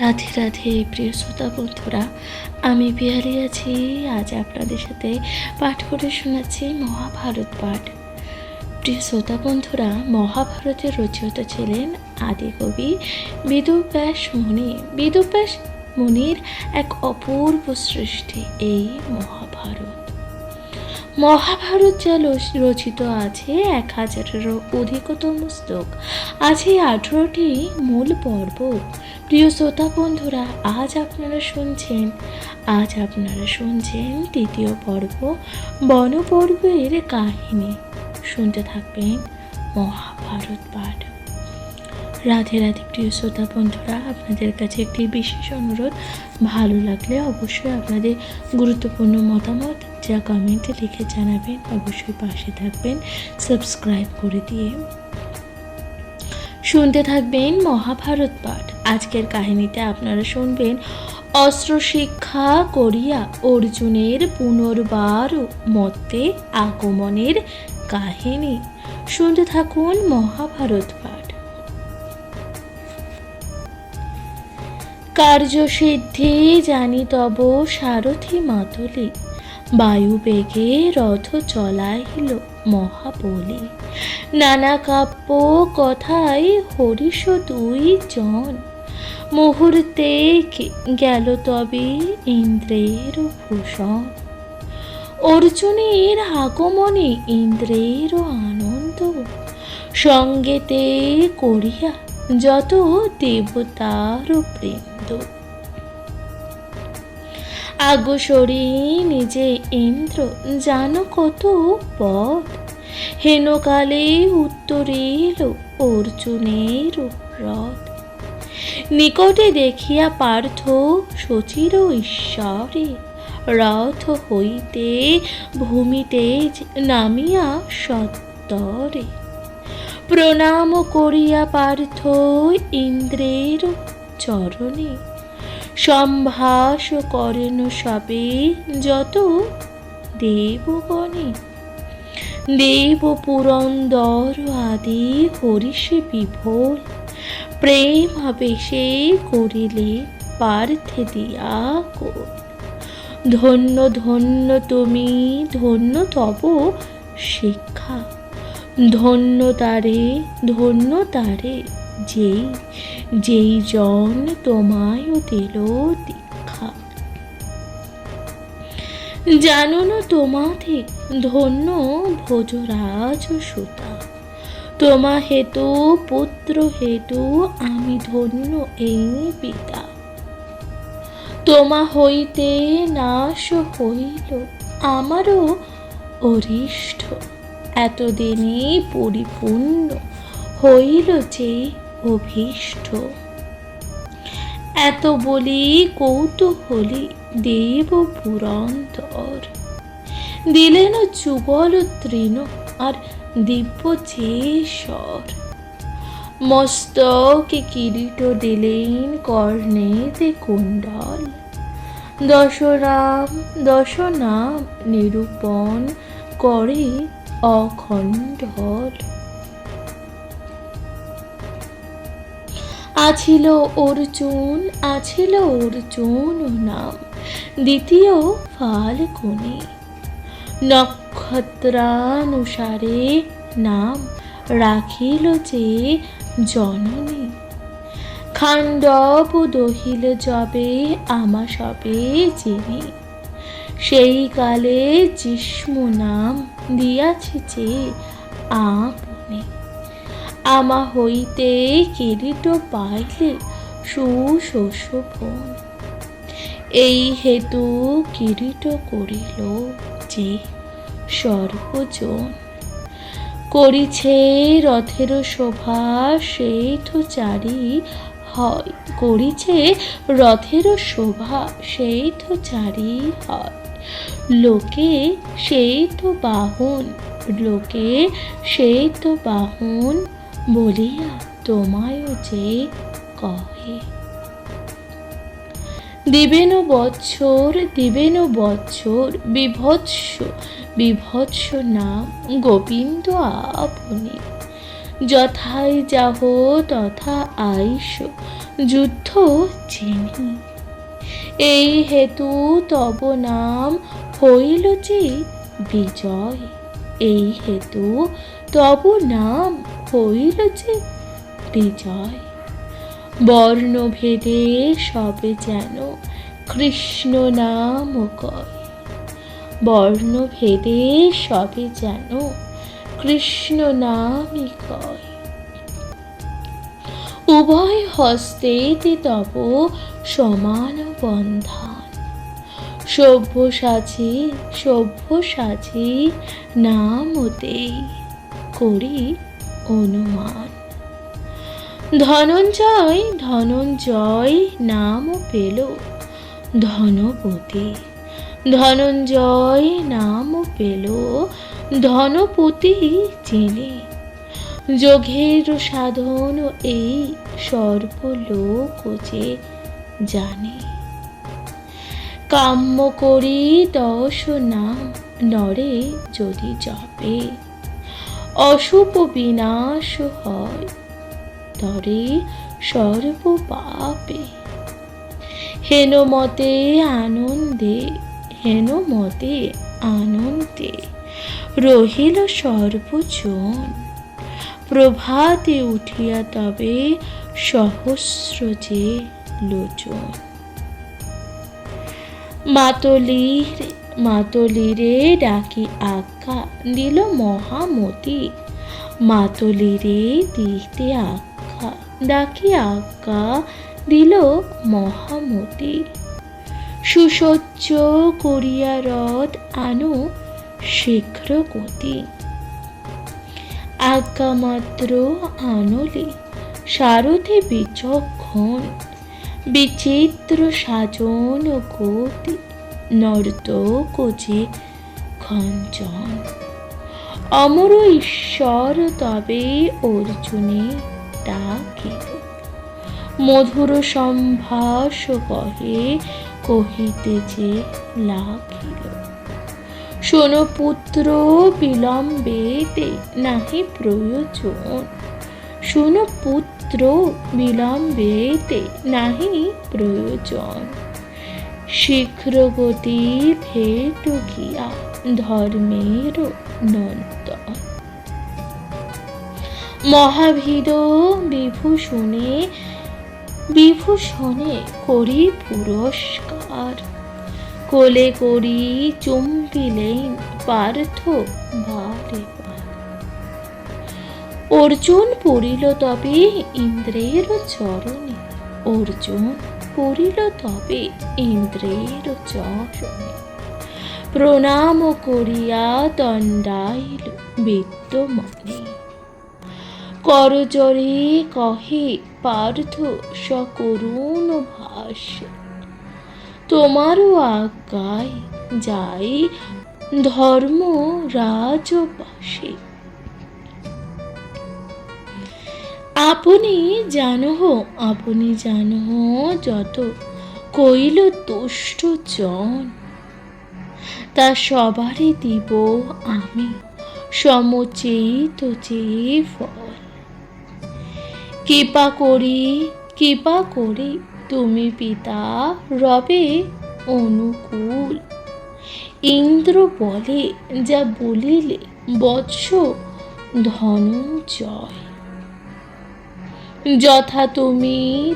রাধে রাধে প্রিয় শ্রোতা বন্ধুরা, আমি পিয়ালি আছি। আজ আপনাদের সাথে পাঠ করে শোনাচ্ছি মহাভারত পাঠ। প্রিয় শ্রোতা বন্ধুরা, মহাভারতের রচয়িতা ছিলেন আদিকবি বেদব্যাস মুনি। বেদব্যাস মুনির এক অপূর্ব সৃষ্টি এই মহাভারত। মহাভারত যা রচিত আছে 1000-এরও অধিকতম শ্লোক, আছে 18টি মূল পর্ব। প্রিয় শ্রোতা বন্ধুরা, আজ আপনারা শুনছেন তৃতীয় পর্ব, বনপর্বের কাহিনী। শুনতে থাকবেন মহাভারত পাঠ। রাধে রাধে প্রিয় শ্রোতা বন্ধুরা, আপনাদের কাছে একটি বিশেষ অনুরোধ, ভালো লাগলে অবশ্যই আপনাদের গুরুত্বপূর্ণ মতামত যা কমেন্টে লিখে জানাবেন। অবশ্যই পাশে থাকবেন সাবস্ক্রাইব করে দিয়ে। শুনতে থাকবেন মহাভারত পাঠ। আজকের কাহিনীতে আপনারা শুনবেন অস্ত্র শিক্ষা করিয়া অর্জুনের পুনর্বার মর্তে আগমনের কাহিনী। শুনতে থাকুন মহাভারত পাঠ। কার্যসিদ্ধি জানি তব সারথি মাতলি, বায়ুবেগে রথ চলাইল মহাবলী। নানা কাব্য কথায় হরিষ 2 জন, মুহূর্তে গেল তবে ইন্দ্রের ভূষণ। অর্জুনের আগমনে ইন্দ্রের আনন্দ, সঙ্গেতে করিয়া যত দেবতার বৃন্দ। আগসরি নিজে ইন্দ্র জানো কত পথ, হেনকালে উত্তরে এলো অর্জুনের রথ। নিকটে দেখিয়া পার্থ শচীর ঈশ্বরে, রথ হইতে ভূমিতে নামিয়া সত্তরে। প্রণাম করিয়া পার্থ ইন্দ্রের চরণে, সম্ভাষ করেন সবে যত দেবগণে। দেব পুরন্দর আদি হরিষে বিভোল, প্রেম আবেশে করিলে পার্থে দিয়া কোল। ধন্য ধন্য তুমি, ধন্য তব শিক্ষা, ধন্য তারে যেই জন তোমায় দিল দীক্ষা। জানো না তোমাতে ধন্য ভোজরাজ সুতা, তোমা হেতু পুত্র হেতু আমি ধন্য এই পিতা। তোমা হইতে নাশ হইল আমারও অরিষ্ঠ, এতদিনে পরিপূর্ণ হইল যে অভীষ্ট। এত বলি কৌতূহলী দেব পুরন্দর, দিলেন যুগল তৃণ আর দিব্য চেশ্বর। মস্তকে কিরীট দিলেন কর্ণেতে কুণ্ডল, দশ নাম নিরূপণ করে অখণ্ডল। আছিল অর্জুন নাম, দ্বিতীয় ফাল্গুনী। নক্ষত্রানুসারে নাম রাখিল যে জননী। খাণ্ডব দহিল যবে আমা সবে যিনি, সেই কালে জিষ্ণু নাম দিয়াছি যে আপনি। আমা হইতে কিরীট পাইলে সুশোভন, এই হেতু কিরীট করিল যে সর্বজন। করিছে রথের শোভা সেই তো চারি হয়, করিছে রথের শোভা সেই তো চারি হয়। লোকে সেই তো বাহন বলিয়া তোমায় যে কহে। দিবেন বৎসর বিভৎস নাম গোবিন্দ আপনি। যথাই যাহ তথা আইস যুদ্ধ চিনি। এই হেতু তব নাম হইল যে বিজয়। এই হেতু তব নাম হইল যে বিজয়। বর্ণভেদে সবে যেন কৃষ্ণ নাম কয়। বর্ণভেদে সবে যেন কৃষ্ণ নামই কয়। উভয় হস্তেতে তব সমান বন্ধান। সব্যসাচী নামতেই করি অনুমান। ধনঞ্জয় নাম পেল ধনপতি। ধনঞ্জয় নাম পেল ধনপতি চিনি। যোগের সাধন এই সর্বলোক যে জানে। কাম্য করি 10 নাম নরে যদি জপে। অশুভ বিনাশ হয় তরে সর্ব পাপে। হেন মতে আনন্দে রহিল সর্বজন। প্রভাতে উঠিয়া তবে সহস্র যে লোচন। মাতলিরে ডাকি আজ্ঞা দিল মহামতি। মাতলিরে দিতে আজ্ঞা ডাকি আজ্ঞা দিল মহামতি। সুসজ্জ করিয়া রথ আনো শীঘ্র গতি। আজ্ঞা মাত্র আনলে সারথি বিচক্ষণ। বিচিত্র সাজন গতি নর্তক যে খঞ্চন। অমর ঈশ্বর তবে অর্জুনে ডাকিল। মধুর সম্ভাষ কহিতে যে লাগিল। শোন পুত্র বিলম্বেতে নাহি প্রয়োজন। শোন পুত্র বিলম্বেতে নাহি প্রয়োজন। শীঘ্র গতি ভেট গিয়া ধর্মের নন্দন। মহাভীর বিভূষণে করি পুরস্কার। কোলে করি চুম্বিলেন পার্থ বারে বার। অর্জুন পড়িল তবে ইন্দ্রের চরণে। অর্জুন পড়িল তবে ইন্দ্রের চরণে। প্রণাম করিয়া দণ্ডাইল বিদ্যমানে। করজরে কহে পার্থ সকরুণ ভাষ্য। তোমারও আজ্ঞায় যাই ধর্ম রাজপাশে। আপনি জানো যত কইল তুষ্ট জন। তা সবারই দিব আমি সমুচিত যে ফল। কৃপা করি তুমি পিতা রবে অনুকূল। ইন্দ্র বলে যা বলিলে বৎস ধনঞ্জয়। যথা তুমি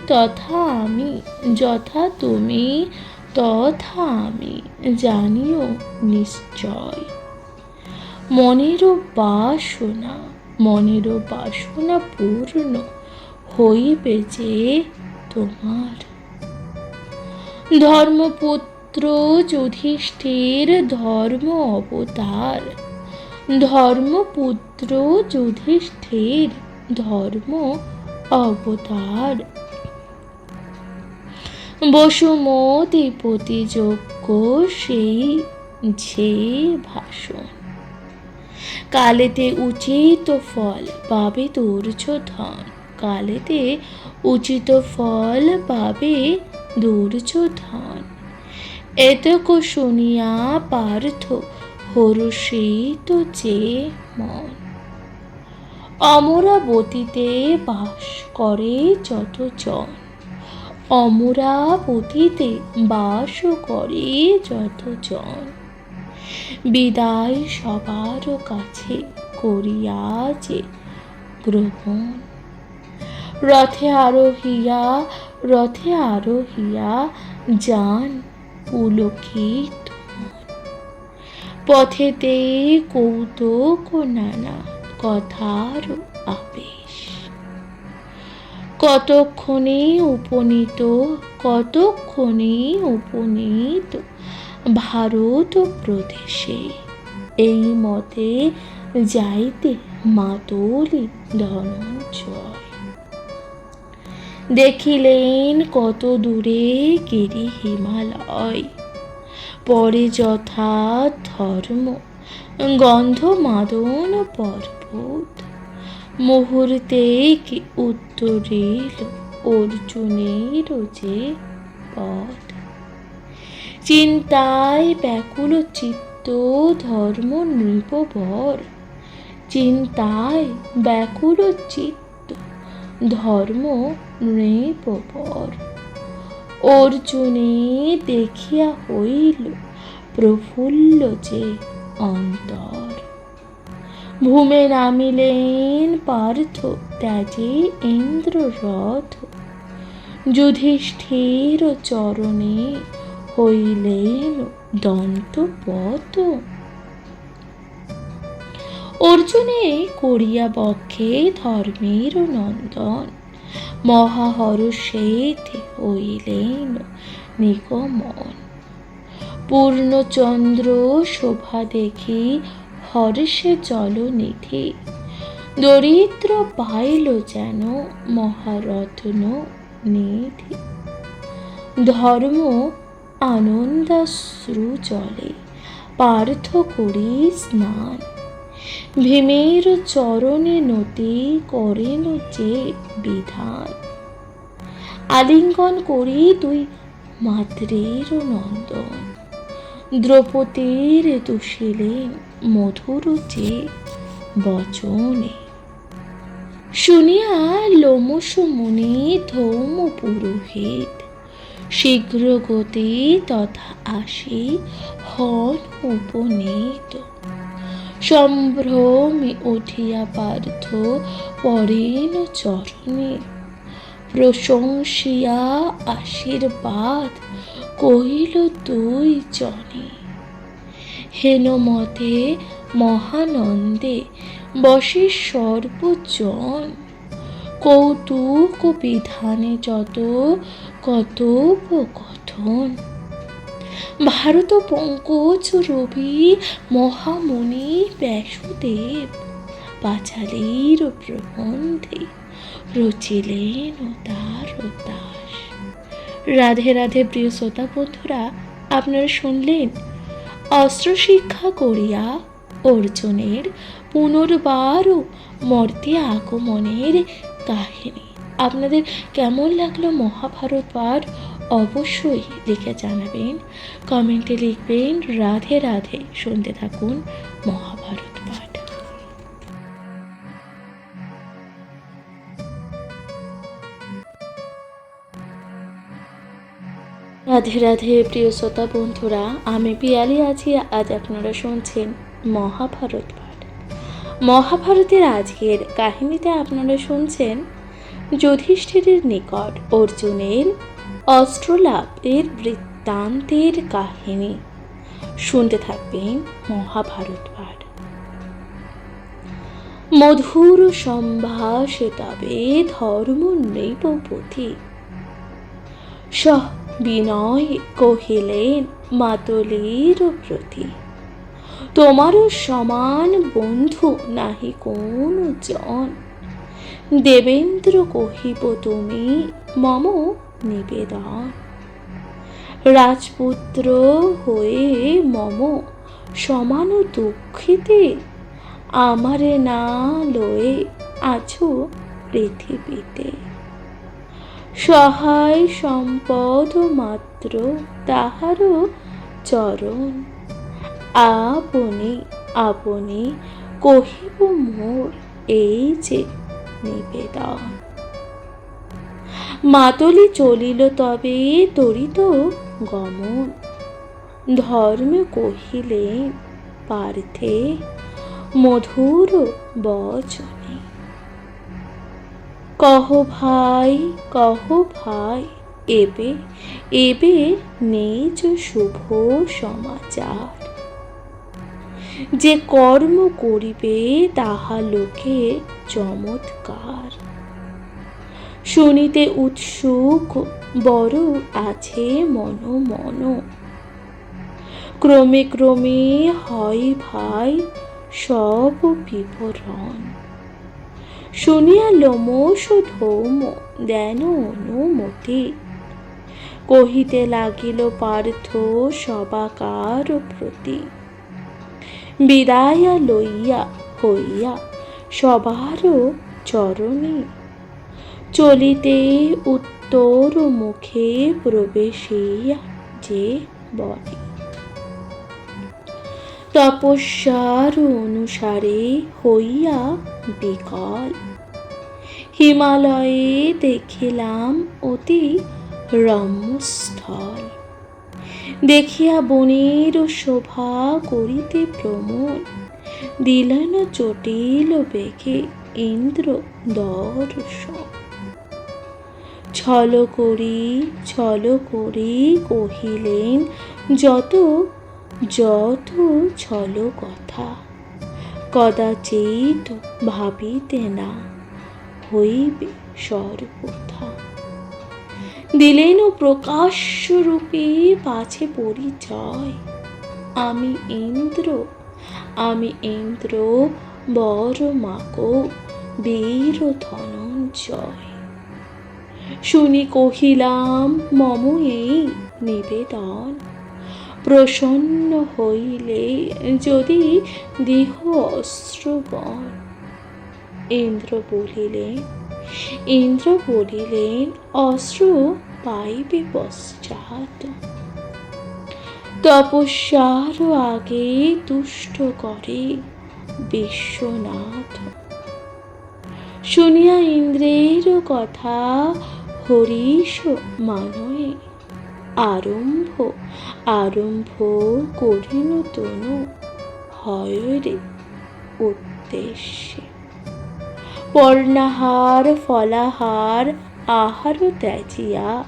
তথা আমি জানিও নিশ্চয়। মনেরও বাসনা পূর্ণ হইবে যে তোমার। ধর্মপুত্র যুধিষ্ঠির ধর্ম অবতার। ধর্মপুত্র যুধিষ্ঠির ধর্ম অবতার। বসুমতীপতি যজ্ঞ সেই যে ভাষণ। কালেতে উচিত ফল পাবে দুর্যোধন। কালেতে উচিত ফল পাবে দুর্যোধন। এতক শুনিয়া পার্থ হর্ষিত যে মন। অমরাবতীতে বাস করে যতজন, অমরাবতীতে বাস করে যতজন, বিদায় সবার কাছে করিয়াছে গ্রহণ। রথে আরোহিয়া, রথে আরোহিয়া যান পুলকিত মন। পথেতে কৌতুক নানা কথার আবেশ। কতক্ষণে উপনীত, কতক্ষণে উপনীত ভারত প্রদেশে, এই মতে যাইতে মাতলি ধনঞ্জয়। দেখিলেন কত দূরে গিরি হিমালয়, পরে যথা ধর্ম গন্ধ মাদন পর্বত। মুহূর্তে কি উত্তরিল অর্জুনের যে পথ। চিন্তায় ব্যাকুল চিত্ত ধর্ম নৃপবর, চিন্তায় ব্যাকুল চিত্ত ধর্ম নৃপবর। অর্জুনে দেখিয়া হইল প্রফুল্ল যে অন্তর। ভূমে নামিলেন পার্থ ত্যাজে ইন্দ্র রথ, যুধিষ্ঠির চরণে হইলেন দন্তপত। অর্জুনে করিয়া বক্ষে ধর্মের নন্দন, মহাহর্ষেতে হইলেন নিগমন। পূর্ণচন্দ্র শোভা দেখি হর্ষে জলনিধি, দরিদ্র পাইল যেন মহারত্ন নিধি। ধর্ম আনন্দাশ্রু জলে পার্থ করি স্নান, ভীমের চরণে নতি করেন যে বিধান। আলিঙ্গন করি দুই মাতৃর নন্দন, দ্রৌপদীর দুষিলেন মধুর যে বচনে। শুনিয়া লোমশ মুনি ধৌম পুরোহিত, শীঘ্র গতি তথা আসি হন উপনীত। সম্ভ্রমে উঠিয়া পার্থ পড়েন চরণে, প্রশংসিয়া আশীর্বাদ কহিল দুই জনে। হেনমতে মহানন্দে বসে সর্বজন, কৌতুক বিধানে যত কথোপকথন। ভারত পঙ্কজ রবি মহামুনি ব্যাসদেব, পাঁচালীর প্রবন্ধে রচিলেন তার দাস। রাধে রাধে প্রিয় শ্রোতা বন্ধুরা, আপনারা শুনলেন অস্ত্র শিক্ষা করিয়া অর্জুনের পুনর্বার মর্তে আগমনের কাহিনী। আপনাদের কেমন লাগলো মহাভারত পাঠ অবশ্যই লিখে জানাবেন, কমেন্টে লিখবেন। রাধে রাধে। শুনতে থাকুন মহাভারত পাঠ। রাধে রাধে প্রিয় শ্রোতা বন্ধুরা, আমি পিয়ালি আছি। আজ আপনারা শুনছেন মহাভারত পাঠ। মহাভারতের আজকের কাহিনীতে আপনারা শুনছেন যুধিষ্ঠিরের নিকট অর্জুনের অস্ত্রলাভের বৃত্তান্তের কাহিনী। শুনতে থাকবেন মহাভারত পাঠ। মধুর সম্ভাষে তবে ধর্ম নৃপপতি, বিনয় কহিলেন মাতলির প্রতি। তোমারও সমান বন্ধু নাহি কোন জন, দেবেন্দ্র কহিব তুমি মম নিবেদন। রাজপুত্র হয়ে মম সমান দুঃখিতে, আমারে না লয়ে আছো পৃথিবীতে। সহায় সম্পদ মাত্র তাহারও চরণ, আপনি আপনি কহিব মোর এই যে নিবেদন। মাতলি চলিল তবে তরিত গমন, ধর্ম কহিলেন পার্থে মধুর বচনে। কহ ভাই, কহ ভাই, এবে এবে নিজ শুভ সমাচার। যে কর্ম করিবে তাহা লোকে চমৎকার। শুনিতে উৎসুক বড় আছে মন মন, ক্রমে ক্রমে হয় ভাই সব বিবরণ। শুনিয়া লোমশ ধৌম দেন অনুমতি, কহিতে লাগিল পার্থ সবাকার প্রতি। বিদায়া লইয়া হইয়া সবার চরণে, চলিতে উত্তর মুখে প্রবেশিয়া যে বনে। তপস্যার অনুসারে হইয়া বিকল, হিমালয়ে দেখিলাম অতি রম্যস্থল। দেখিয়া বনের শোভা করিতে ভ্রমণ, দিলেন জটিল বেগে ইন্দ্র দর্শন। ছল করি কহিলেন যত যত ছল কথা, কদাচিৎ ভাবিতে না হইবে সর্বথা। দিলেন প্রকাশ্য রূপে পাছে পরিচয়, আমি ইন্দ্র বর মাক বীর ধনঞ্জয়। শুনি কহিলাম মম এই নিবেদন, প্রসন্ন হইলে যদি দেহ অশ্রুবন। ইন্দ্র বলিলেন অশ্রু পাইবে পশ্চাৎ, তপস্যার আগে তুষ্ট করে বিশ্বনাথ। শুনিয়া ইন্দ্রের কথা হরিশ মানয়ে, আরম্ভ করিল তনু হয়রে উদ্দেশ্যে। পর্ণাহার ফলাহার আহার ত্যাজিয়া,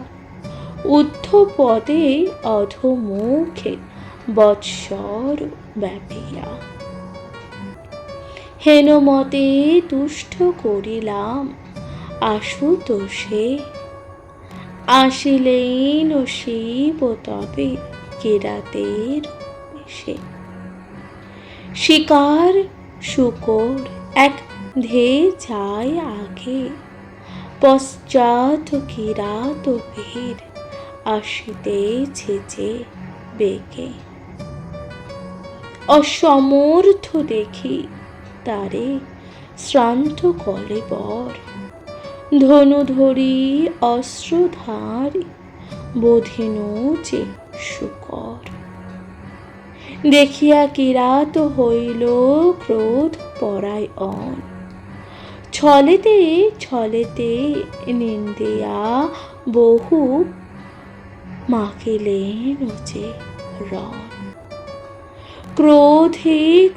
ঊর্ধ্বপদে অধোমুখে বৎসর ব্যাপিয়া। হেনমতে তুষ্ট করিলাম আশুতোষে, আসিলেন শিব তবে কেরাতের বেশে। শিকার শুকর এক ধেয়ে যায় আগে, পশ্চাৎ কিরাত বীর আসিতেছে যে বেগে। অসমর্থ দেখি তারে শ্রান্ত কলেবর, ধনু ধরি অস্ত্রধারী বোধিনু যে শুকর। দেখিয়া কিরাত হইল ক্রোধ পরায়ণ, ছলেতে নিন্দিয়া বহু মাখিলেন যে রণ। ক্রোধে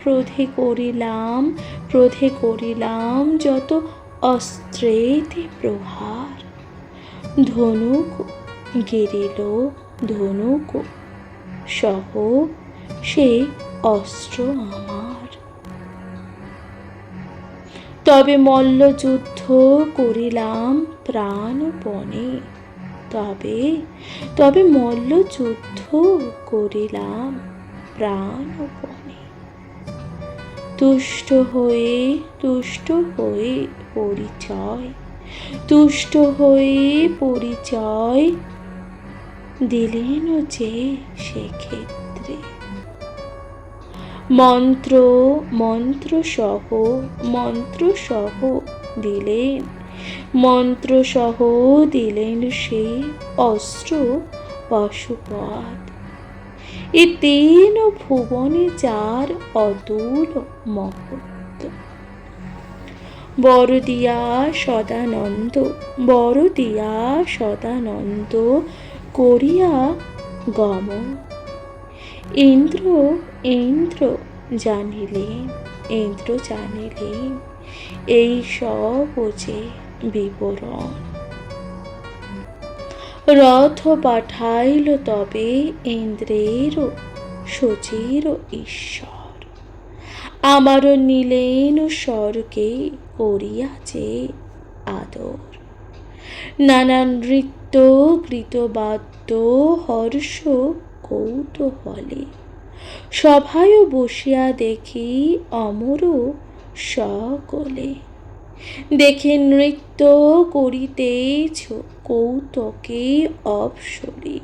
করিলাম যত অস্ত্রেতে প্রহার। ধনুক গিরিল ধনুক সহ সে অস্ত্র আমার। তবে মল্লযুদ্ধ করিলাম প্রাণপণে, তবে মল্লযুদ্ধ করিলাম প্রাণপণে। তুষ্ট হয়ে পরিচয় দিলেন যে সেক্ষেত্রে। মন্ত্র সহ দিলেন সে অস্ত্র পশুপদ। এ তিন ভুবনে যার অতুল মহত্ব, বড় দিয়া সদানন্দ, বড় দিয়া সদানন্দ করিয়া গমন। ইন্দ্র ইন্দ্র জানিলেন, ইন্দ্র জানিলেন এই সব যে বিবরণ। রথ পাঠাইল তবে ইন্দ্রের শচীর ঈশ্বর, আমার নিলেন স্বর্গে করিয়াছে আদর। নানা নৃত্য কৃতবাদ্য হর্ষ কৌতূহলে, সভায় বসিয়া দেখি অমর সকলে। দেখে নৃত্য করিতেছ কৌতুকে অপসরে,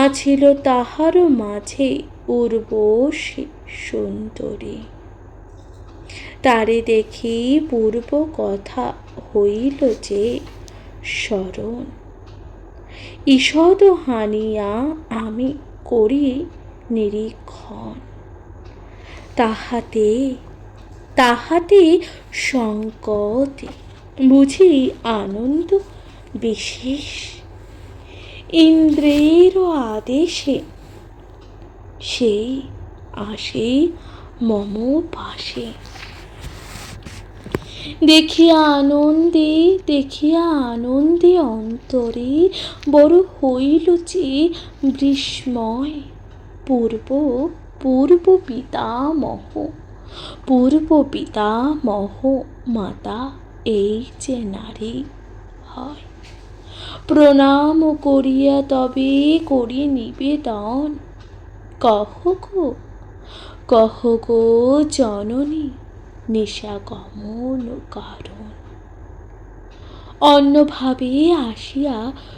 আছিল তাহার মাঝে উর্বশী সুন্দরী। তারে দেখি পূর্ব কথা হইল যে স্মরণ, ঈষদ হানিয়া আমি করি নিরীক্ষণ। তাহাতে তাহাতে সংকটে বুঝি আনন্দ বিশেষ, ইন্দ্রের আদেশে সেই আসে মম পাশে। দেখিয়া আনন্দে, দেখিয়া আনন্দে অন্তরে বড় হইল যে বিস্ময়। পূর্ব পূর্ব পিতামহ, পূর্ব পিতামহ মাতা এই যে নারী হয়। প্রণাম করিয়া তবে করি নিবেদন, কহ গো, কহ গো জননী নিশাগমন কারণ। অন্যভাবে আসিয়া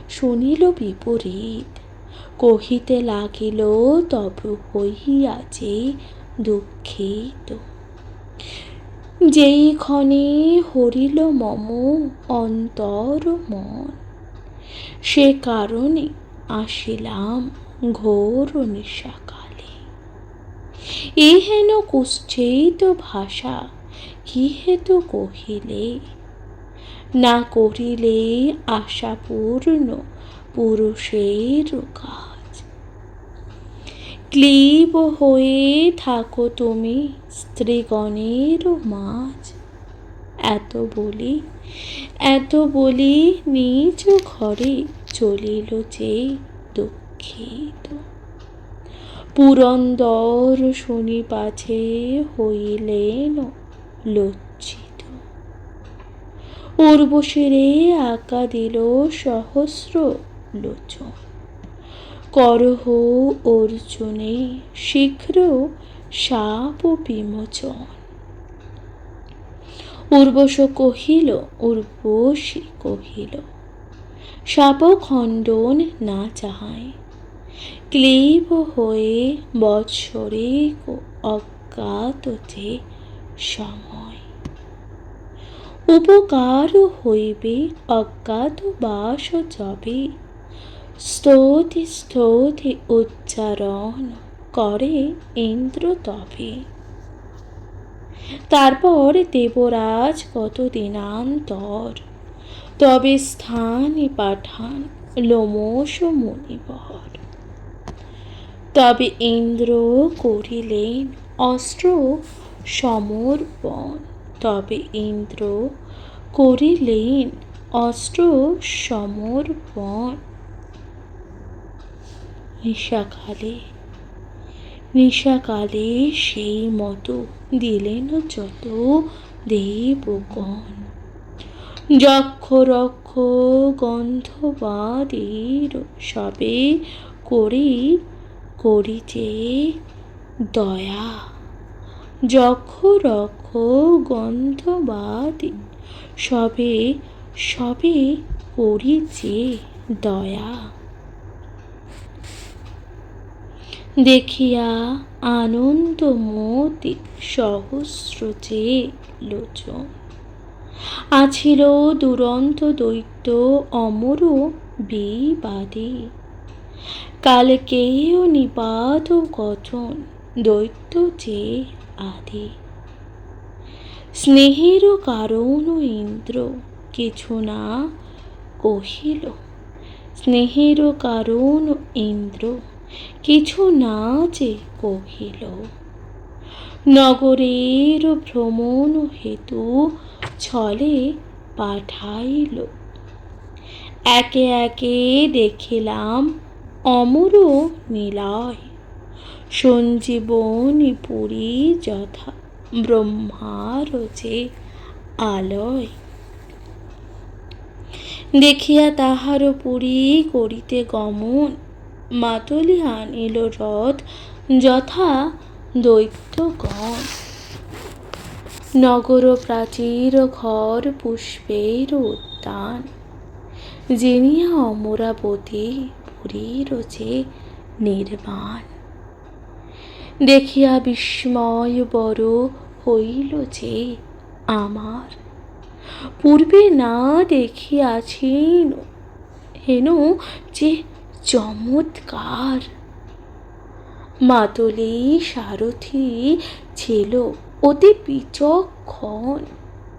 শুনিল বিপরীত, কহিতে লাগিল তব হইয়াছে দুঃখিত। যেই ক্ষণে হরিল মম অন্তর মন, সে কারণে আসিলাম ঘোর নিশাকালে। এ হেন কুচ্ছেত ভাষা কি হেতু কহিলে, না করিলে আশা পূর্ণ পুরুষের কাজ। ক্লীব হয়ে থাকো তুমি স্ত্রীগণের মাঝ, এত বলি নিজ ঘরে চলিল যে দুঃখিত। পুরন্দর শুনি পাছে হইলেন লজ্জিত, উর্বশীরে আজ্ঞা দিল সহস্র লোচন। করহ অর্জুনে শীঘ্র শাপ বিমোচন। উর্বশী কহিল শাপ খণ্ডন না চাহাই, ক্লীব হয়ে বৎসরে অজ্ঞাত যে সময়। উপকার হইবে অজ্ঞাতবাস যবে, স্তুতি স্তুতি উচ্চারণ করে ইন্দ্র তবে। তারপর দেবরাজ কত দিনান্তর, তবে স্থানে পাঠান লোমশ মুনিবর। তবে ইন্দ্র করিলেন অস্ত্র সমর্পণ, তবে ইন্দ্র করিলেন অস্ত্র সমর্পণ। নিশাকালে সেই মতো দিলেন যত দেবগণ। যক্ষ রক্ষ গন্ধবাদীর সবে করিতে দয়া, যক্ষ রক্ষ গন্ধবাদী সবে করিতে দয়া। দেখিয়া আনন্দমতি সহস্র যে লোচন, আছিল দুরন্ত দৈত্য অমর বিবাদী। কালকেয় নিপাত কথন দৈত্য যে আদি, স্নেহেরও কারণ ইন্দ্র কিছু না কহিল। স্নেহেরও কারণ ইন্দ্র কিছু না যে কহিল। নগরের ভ্রমণ হেতু ছলে পাঠাইল। একে একে দেখিলাম অমর নিলয়। সঞ্জীবনী পুরী যথা ব্রহ্মার যে আলয়। দেখিয়া তাহার পুরী করিতে গমন। মাতলি আনিল রথ যথা দৈত্যগণ। নগর প্রাচীর ঘর পুষ্পের উদ্যান। জিনিয়া অমরাবতী পুরীর যে নির্মাণ। দেখিয়া বিস্ময় বড় হইল যে আমার। পূর্বে না দেখিয়াছি হেন যে চমৎকার। মাতলি সারথি ছিল অতি বিচক্ষণ।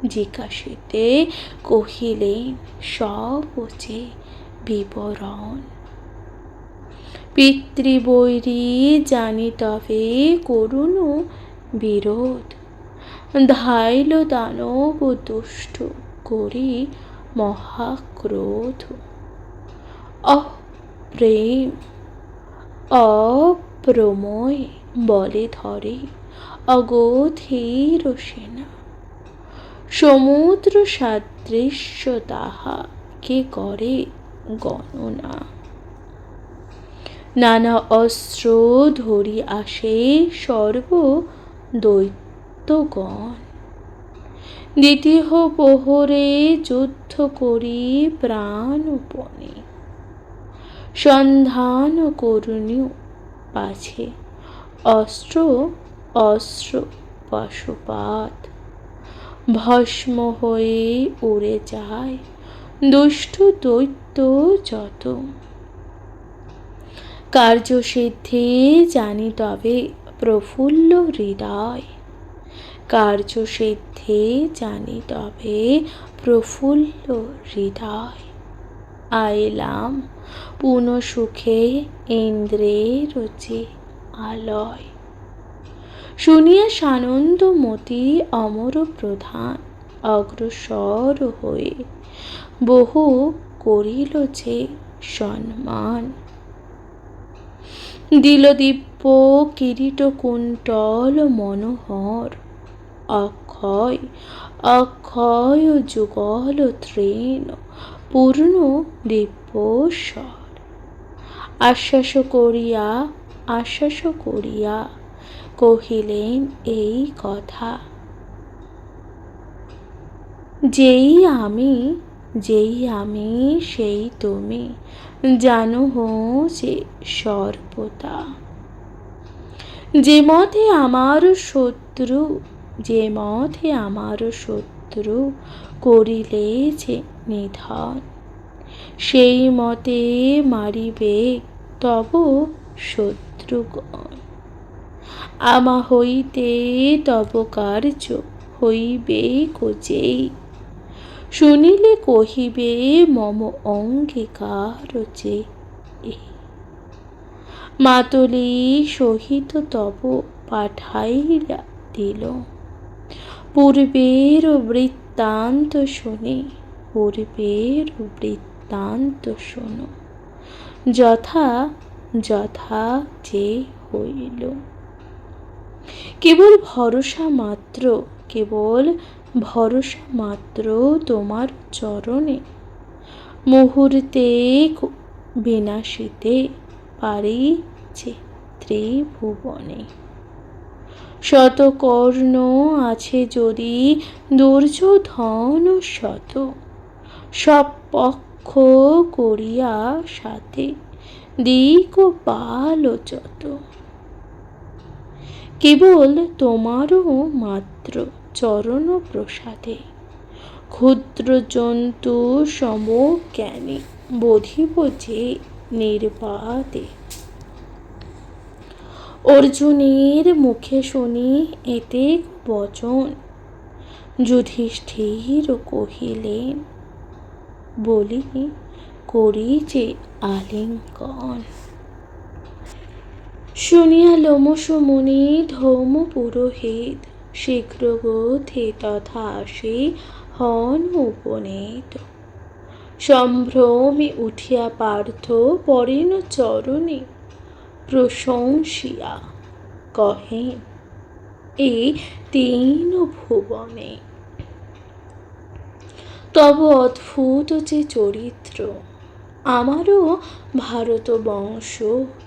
জিজ্ঞাসিতে কহিলেন সব যে বিবরণ। পিতৃবৈরী জানি তবে করুণ বিরোধ। ধাইল দানব দুষ্ট করি মহাক্রোধ। অপ্রেম অপ্রময় বলে ধরে অগোথের সেনা। সমুদ্র সাদৃশ্য তাহা কে করে গণনা। নানা অস্ত্র ধরি আসে সর্ব দৈত্যগণ। দ্বিতীয় প্রহরে যুদ্ধ করি প্রাণপণে। সন্ধান করুণীয় পাছে অস্ত্র অস্ত্র পশুপাত। ভস্ম হয়ে উড়ে যায় দুষ্ট দৈত্য যত। কার্যসিদ্ধি জানি তবে প্রফুল্ল হৃদয়। কার্যসিদ্ধি জানি তবে প্রফুল্ল হৃদয়। আইলাম পুন সুখে ইন্দ্রের যে আলয়। শুনিয়া সানন্দমতি অমর প্রধান অগ্রসর হয়ে বহু করিল যে সম্মান। দিল দিব্য কিরীট কুণ্ডল মনোহর। অক্ষয় অক্ষয় যুগল তৃণ পূর্ণ দিব্যস্বর। আশ্বাস করিয়া কহিলেন এই কথা। যেই আমি সেই তুমি জানো যে সর্বদা। যে মতে আমার শত্রু করিলে যে নিধন। সেই মতে মারিবে তব শত্রুগণ। আমা হইতে তব কার্য হইবে যেই। শুনিলে কহিবে মম অঙ্গীকার যে এই। মাতলি সহিত তব পাঠাইয়া দিল। পূর্বের বৃত্তান্ত শোনো। যথা যথা যে হইল। কেবল ভরসা মাত্র তোমার চরণে। মুহূর্তে বিনাশিতে পারি যে ত্রিভুবনে। শত কর্ণ আছে যদি দুর্যোধন শত। সব পক্ষ করিয়া সাথে দিকপাল যত। কেবল তোমারও মাত্র চরণ প্রসাদে। ক্ষুদ্র জন্তু সম জ্ঞানে বোধিব যে নির্বাদে। অর্জুনের মুখে শুনি এতে বচন। যুধিষ্ঠির কহিলেন, বলি করি যে আলিঙ্গন। শুনিয়া লোমশ মুনি ধৌম পুরোহিত, শীঘ্র গতি তথা আসি হন উপনীত। সম্ভ্রমে উঠিয়া পার্থ পরেন চরণে, প্রশংসিয়া কহেন এই তিন ভুবনে। তব অদ্ভুত যে চরিত্র, আমারও ভারত বংশ,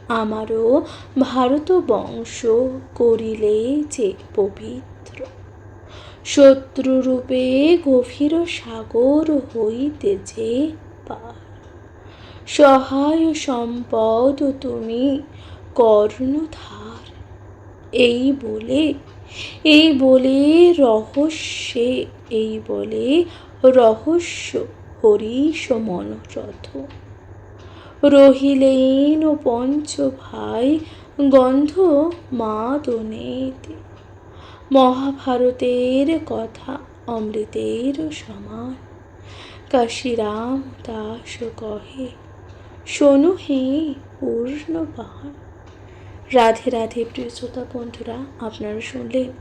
আমারও ভারত বংশ করিলে যে পবিত্র। শত্রুরূপে গভীর সাগর হইতে যে পার, সহায় সম্পদ তুমি কর্ণধার। এই বলে রহস্যে, এই বলে রহস্য হরিশ মনোরথ। রহিলেন পঞ্চ ভাই গন্ধ মাদনেতে, মহাভারতের কথা অমৃতের সমান। কাশীরাম দাস কহে, শোনো হে পূর্ণবান। রাধে রাধে প্রিয় শ্রোতা বন্ধুরা, আপনারা শুনলেন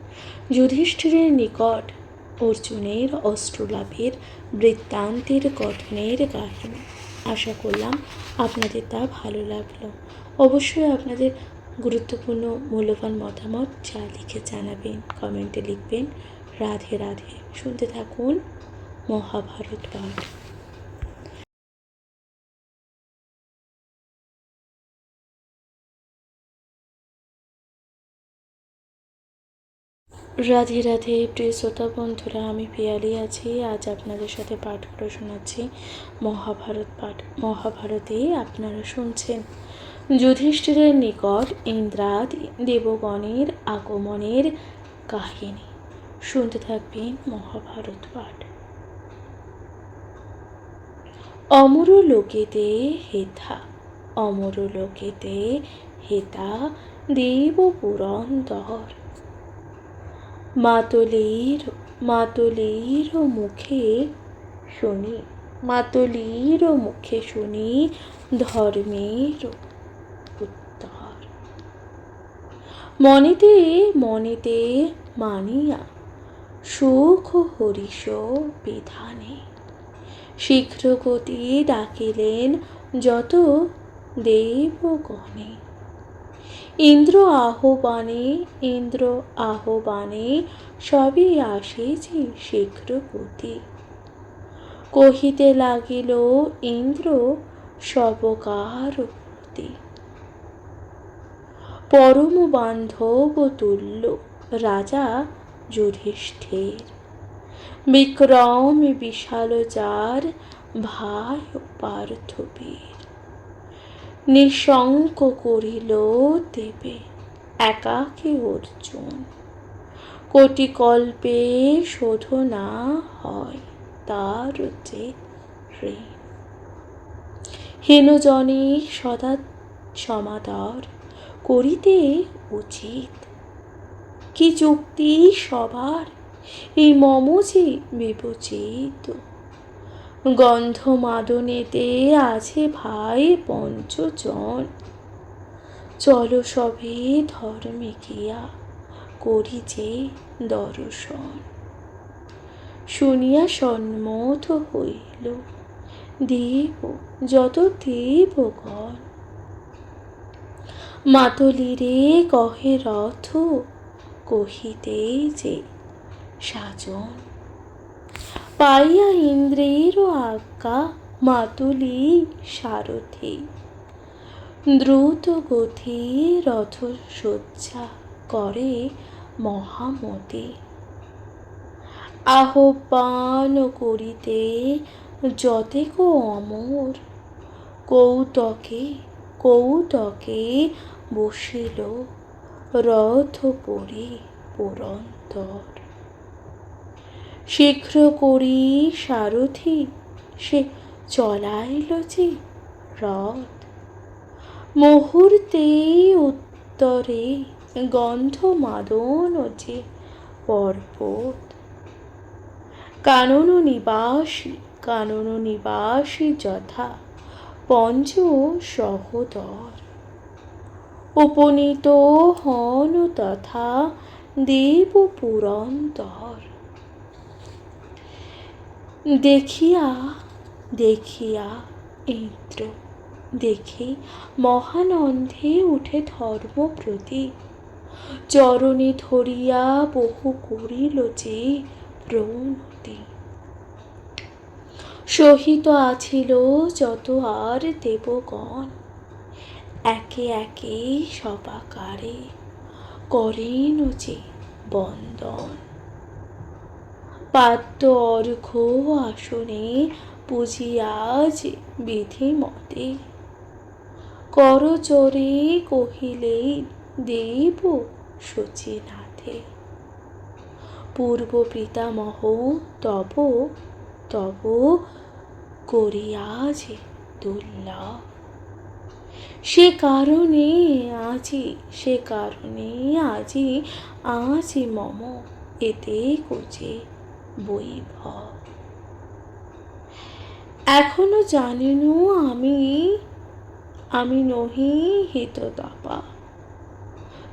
যুধিষ্ঠিরের নিকট অর্জুনের অস্ত্রলাভের বৃত্তান্তের কথনের কাহিনী। আশা করলাম আপনাদের তা ভালো লাগলো। অবশ্যই আপনাদের গুরুত্বপূর্ণ মূল্যবান মতামত যা লিখে জানাবেন, কমেন্টে লিখবেন। রাধে রাধে। শুনতে থাকুন মহাভারত পাঠ। রাধে রাধে প্রিয় শ্রোতা বন্ধুরা, আমি পিয়ালি আছি। আজ আপনাদের সাথে পাঠ করে শোনাচ্ছি মহাভারত পাঠ। মহাভারতে আপনারা শুনছেন যুধিষ্ঠিরের নিকট ইন্দ্রাদি দেবগণের আগমনের কাহিনী। শুনতে থাকবেন মহাভারত পাঠ। অমর লোকেতে হেথা, অমর লোকেতে হেতা দেব পুরন্দর। মাতলির মুখে শুনি, মাতলির মুখে শুনি ধর্মের উত্তর। মনেতে মনেতে মানিয়া সুখ হরিশ বিধানে, শীঘ্র গতি ডাকিলেন যত দেবগণে। ইন্দ্র আহ্বানে সবই আসিছি শীঘ্র গতি। কহিতে লাগিল ইন্দ্র সবকার প্রতি, পরম বান্ধব তুল্য রাজা যুধিষ্ঠির। বিক্রম বিশাল যার ভাই পার্থবীর। নিঃশঙ্ক করিল দেবে একাকী অর্জুন। কোটি কল্পে শোধনা হয় তার যে ঋণ। হীনজনে সদা সমাদর করিতে উচিত। কি যুক্তি সবার এই মম যে বিবেচিত। গন্ধ মাদনেতে আছে ভাই পঞ্চজন। চলো সবে ধর্মে গিয়া করি যে দর্শন। শুনিয়া সম্মত হইল দেব যত দেবগণ। মাতলিরে কহে রথ কহিতে যে সাজন। পাইয়া ইন্দ্রের আজ্ঞা মাতুলি সারথি। দ্রুত গতি রথ সজ্জা করে মহামতি। আহ্বান করিতে যতেক অমর। কৌতকে কৌতকে বসিল রথ পরি পুরন্দর। শীঘ্র করি সারথি সে চলাইল যে রথ। মুহূর্তে উত্তরে গন্ধ মাদন যে পর্বত। কানন নিবাসী যথা পঞ্চ সহোদর, উপনীত হন তথা দেব পুরন্দর। দেখিয়া ইন্দ্র দেখে মহানন্দে উঠে ধর্মপ্রতি, চরণে ধরিয়া বহু করিল যে প্রণতি। সহিত আছিল যত আর দেবগণ, একে একে সবাকারে করেন যে বন্দন। পাদ্য অর্ঘ্য আসনে পূজিয়া যে বিধিমতে, করচরে কহিলেন দেব শচীনাথে। পূর্ব পিতামহ তব করিয়া যে দুর্লভ, সে কারণে আজি মম এতে কোচে বৈভব। এখনো জানিনু আমি নহি হিততাপা,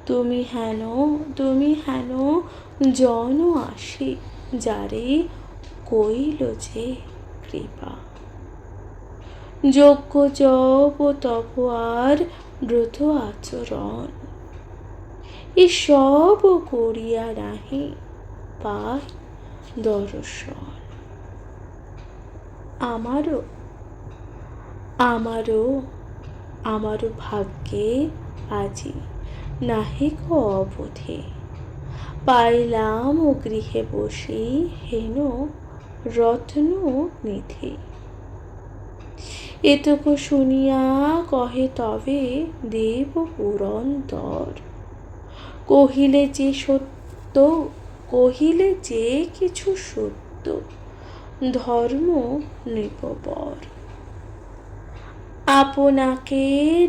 তুমি হেন জন আসি যারে কইল যে কৃপা। যজ্ঞ জপ তপ আর ব্রত আচরণ, এসব করিয়া নাহি পাই দর্শন। আমারও ভাগ্যে আজি নাহি কো অবধি, পাইলাম ও গৃহে বসি হেন রত্ন নিধি। এতক শুনিয়া কহে তবে দেব পুরন্দর, কহিলে যে কিছু সত্য ধর্ম নৃপবর। আপনাকে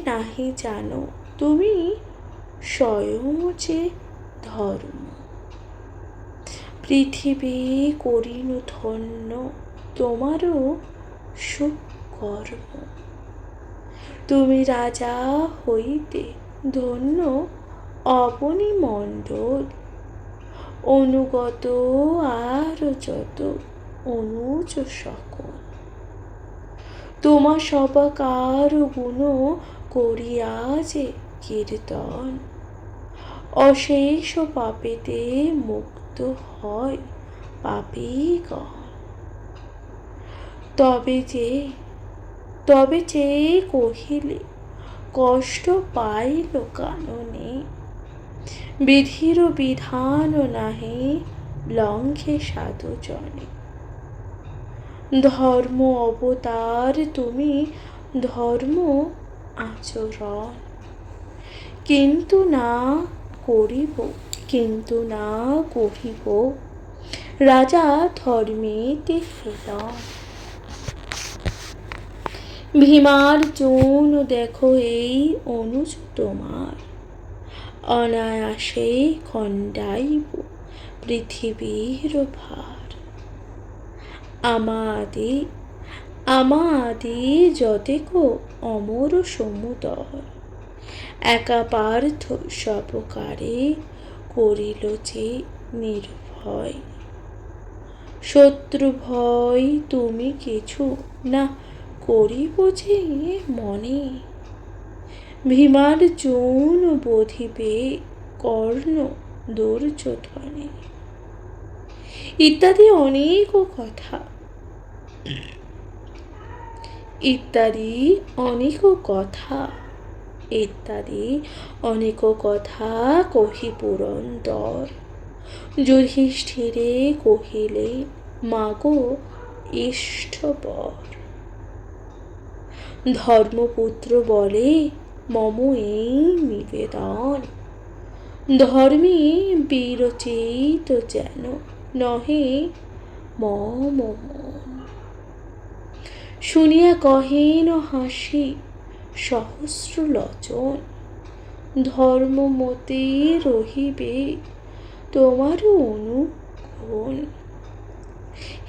নাহি জানো তুমি স্বয়ং যে ধর্ম, পৃথিবী করিনু ধন্য তোমারও সুকর্ম। তুমি রাজা হইতে ধন্য অবনী মণ্ডল, অনুগত আর যত অনুজ সকল। তোমা সবাকার গুণ করিয়া যে কীর্তন, অশেষ পাপেতে মুক্ত হয় পাপীগণ। তবে যে কহিলে কষ্ট পাইল কাননে, বিধির বিধান নাহি লঙ্ঘে সাধুজনে। ধর্ম অবতার তুমি ধর্ম আচরণ, কিন্তু না করিব রাজা ধর্মেতে হেলন। ভীমার্জুন দেখো এই অনুজ তোমার, অনায়াসে খণ্ডাইব পৃথিবীর ভার। আমাদি যতেক অমর সমুদর, একা পার্থ সপকারে করিল যে নির্ভয়। শত্রু ভয় তুমি কিছু না করিব যে মনে, ভীমার্জুন বোধিবে কর্ণ দুর্যোধনে। ইত্যাদি অনেক কথা কহি পুরন্দর, যুধিষ্ঠিরে কহিলে মাগো ইষ্টবর। ধর্মপুত্র বলে মম এই নিবেদন, ধর্মে বিরচিত যেন নহে মম মন। শুনিয়া কহেন হাসি সহস্র লোচন, ধর্ম মতে রহিবে তোমার অনুগুণ।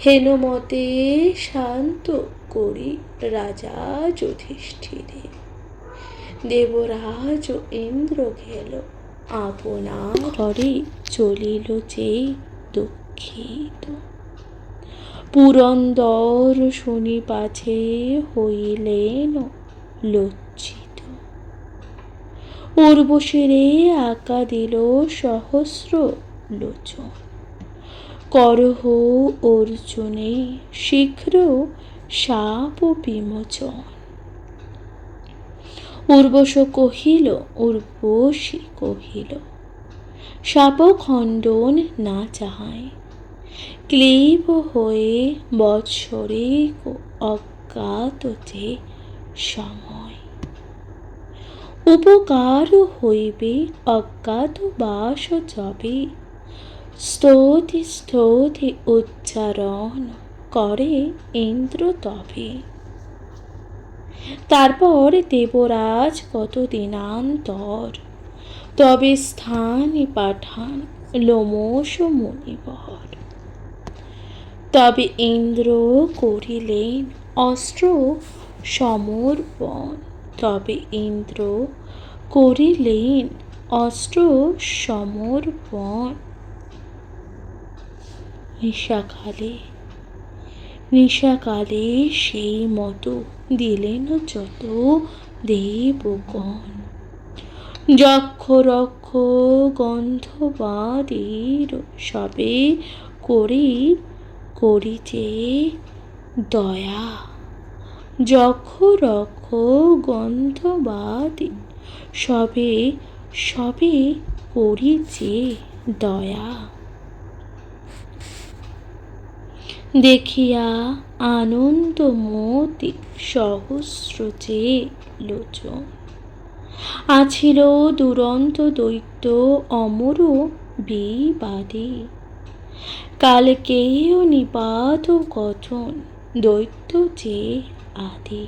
হেনমতে শান্ত করি রাজা যুধিষ্ঠিরে। দেবরাজ ও ইন্দ্র গেল আপনার ঘরে, চলিল যে দুঃখিত। পুরন্দর শুনি পাছে হইলেন লজ্জিত। উর্বশীরে আঁকা দিল সহস্র লোচন। করহ অর্জুনে শীঘ্র শাপ বিমোচন। উর্বশী কহিল শাপ খণ্ডন না চাহাই। ক্লীব হয়ে বৎসরে অজ্ঞাত যে সময়। উপকার হইবে অজ্ঞাত বাস যবে। স্তুতি উচ্চারণ করে ইন্দ্র তবে। তারপর দেবরাজ কত দিনান্তর, তবে স্থানে পাঠান লোমশ মুনিবর। তবে ইন্দ্র করিলেন অস্ত্র সমর্পণ। তবে ইন্দ্র করিলেন অস্ত্র সমর্পণ। নিশাকালে সেই মতো দিলেন যত দেবগণ। যক্ষ রক্ষ গন্ধবাদের সবে করিছে দয়া। যক্ষ রক্ষ গন্ধবাদী সবে করিছে দয়া। দেখিয়া আনন্দমতি সহস্র যে লোচন। আছিল দুরন্ত দৈত্য অমর বিবাদী। কালকেয় নিপাত কথন দৈত্য যে আদি।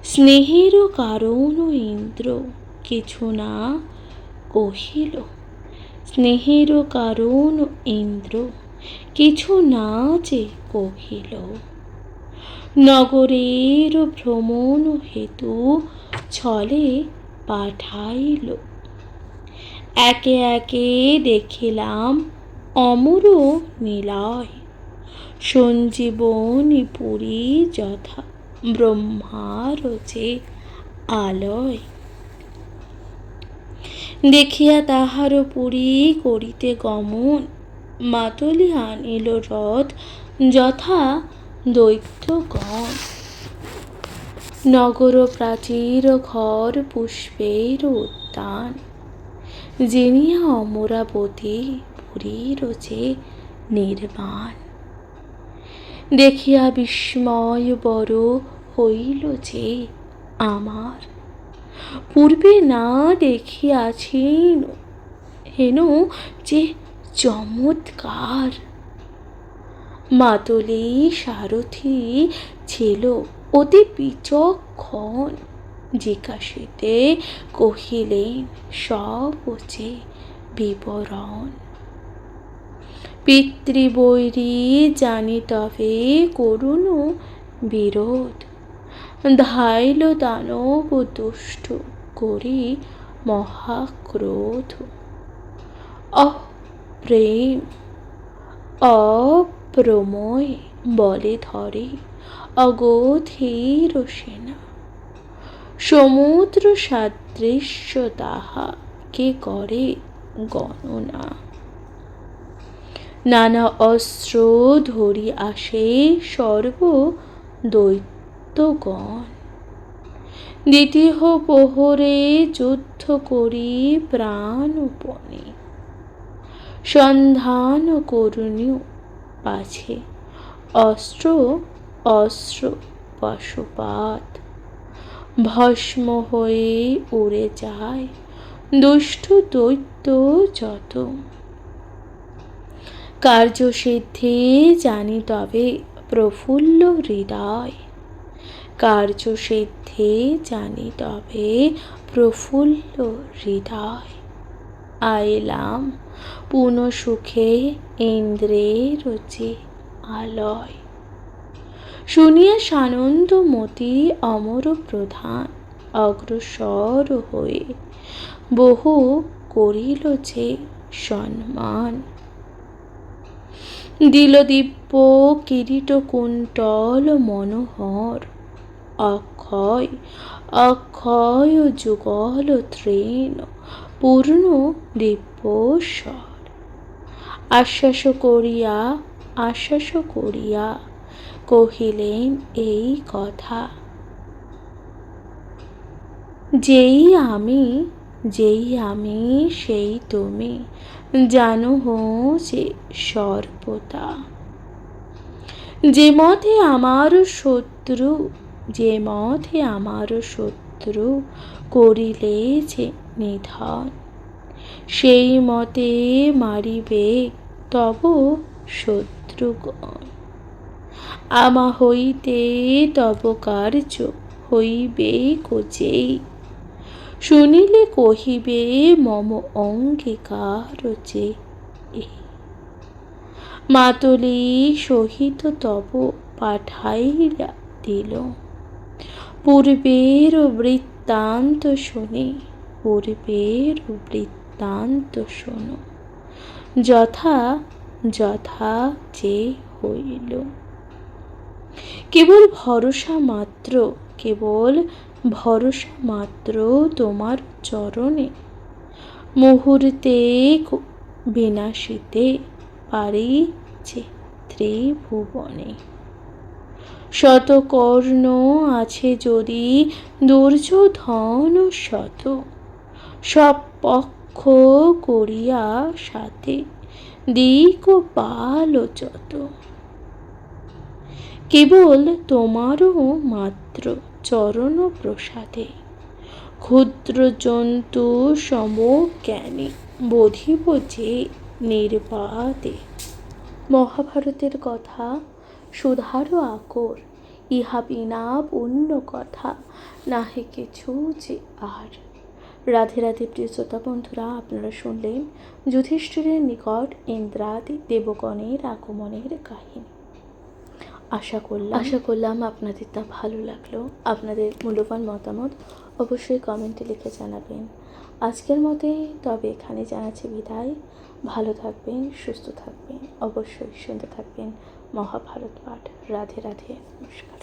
স্নেহের কারণ ইন্দ্র কিছু না কহিল। স্নেহের কারণ ইন্দ্র কিছু না যে কহিল। নগরের ভ্রমণ হেতু ছলে পাঠাইল। একে একে দেখিলাম অমর নিলয়। সঞ্জীবনী পুরী যথা ব্রহ্মার যে আলয়। দেখিয়া তাহার পুরী করিতে গমন। মাতলি আনিল রথ যথা দৈত্যগণ। নগর প্রাচীর ঘর পুষ্পের উদ্যান। জিনিয়া অমরাবতী পুরীর যে নির্মাণ। দেখিয়া বিস্ময় বড় হইল যে আমার। পূর্বে না দেখিয়াছি হেন যে চমৎকার। মাতলি সারথি ছিল অতি বিচক্ষণ। জিজ্ঞাসিতে কহিলেন সব যে বিবরণ। পিতৃবৈরী জানি তবে করুণ বিরোধ। ধাইল দানব দুষ্ট করি মহাক্রোধ। অপ্রেম অপ্রময় বলে ধরে অগোধীর সেনা। সমুদ্র সাদৃশ্য তাহা কে করে গণনা। নানা অস্ত্র ধরি আসে সর্ব দৈত্যগণ। দ্বিতীয় প্রহরে যুদ্ধ করি প্রাণপণে। সন্ধান করুণীয় পাছে অস্ত্র পশুপাত। ভস্ম হয়ে উড়ে যায় দুষ্ট দৈত্য যত। কার্যসিদ্ধি জানি তবে প্রফুল্ল হৃদয়। কার্যসিদ্ধি জানি তবে প্রফুল্ল হৃদয়। আইলাম পুনঃ সুখে ইন্দ্রের যে আলয়। শুনিয়া সানন্দমতি অমর প্রধান অগ্রসর হয়ে বহু করিল যে সম্মান। দিল দিব্য কিরীট কুণ্ডল মনোহর, অক্ষয় অক্ষয় যুগল তৃণ পূর্ণ দিব্যস্বর। আশ্বাস করিয়া কহিলেন এই কথা, যেই আমি সেই তুমি জানো যে সর্বদা। যে মতে আমার শত্রু করিলে যে নিধন, সেই মতে মারিবে তব শত্রুগণ। আমা হইতে তব কার্য হইবে কোজেই, শুনিলে কহিবে মম অঙ্গীকার যে এই। মাতলি সহিত তব পাঠাইয়া দিল, পূর্বের বৃত্তান্ত শোনো, যথা যে হইল। কেবল ভরসা মাত্র তোমার চরণে, মুহূর্তে বিনাশিতে পারি যে ত্রিভুবনে। শতকর্ণ আছে যদি দুর্যোধন শত, সব পক্ষ করিয়া সাথে দিকপাল যত। কেবল তোমারও মাত্র চরণ প্রসাদে, ক্ষুদ্র জন্তু সমজ্ঞানে বোধিব যে নির্বাদে। মহাভারতের কথা সুধার আকর, ইহা বিনা পুণ্য কথা নাহে কিছু যে আর। রাধে রাধে প্রিয় শ্রোতা বন্ধুরা, আপনারা শুনলেন যুধিষ্ঠিরের নিকট ইন্দ্রাদি দেবগণের আগমনের কাহিনী। আশা করলাম আপনাদের তা ভালো লাগলো। আপনাদের মূল্যবান মতামত অবশ্যই কমেন্টে লিখে জানাবেন। আজকের মতে তবে এখানে জানাচ্ছি বিদায়। ভালো থাকবেন, সুস্থ থাকবেন, অবশ্যই শুনতে থাকবেন মহাভারত পাঠ। রাধে রাধে, নমস্কার।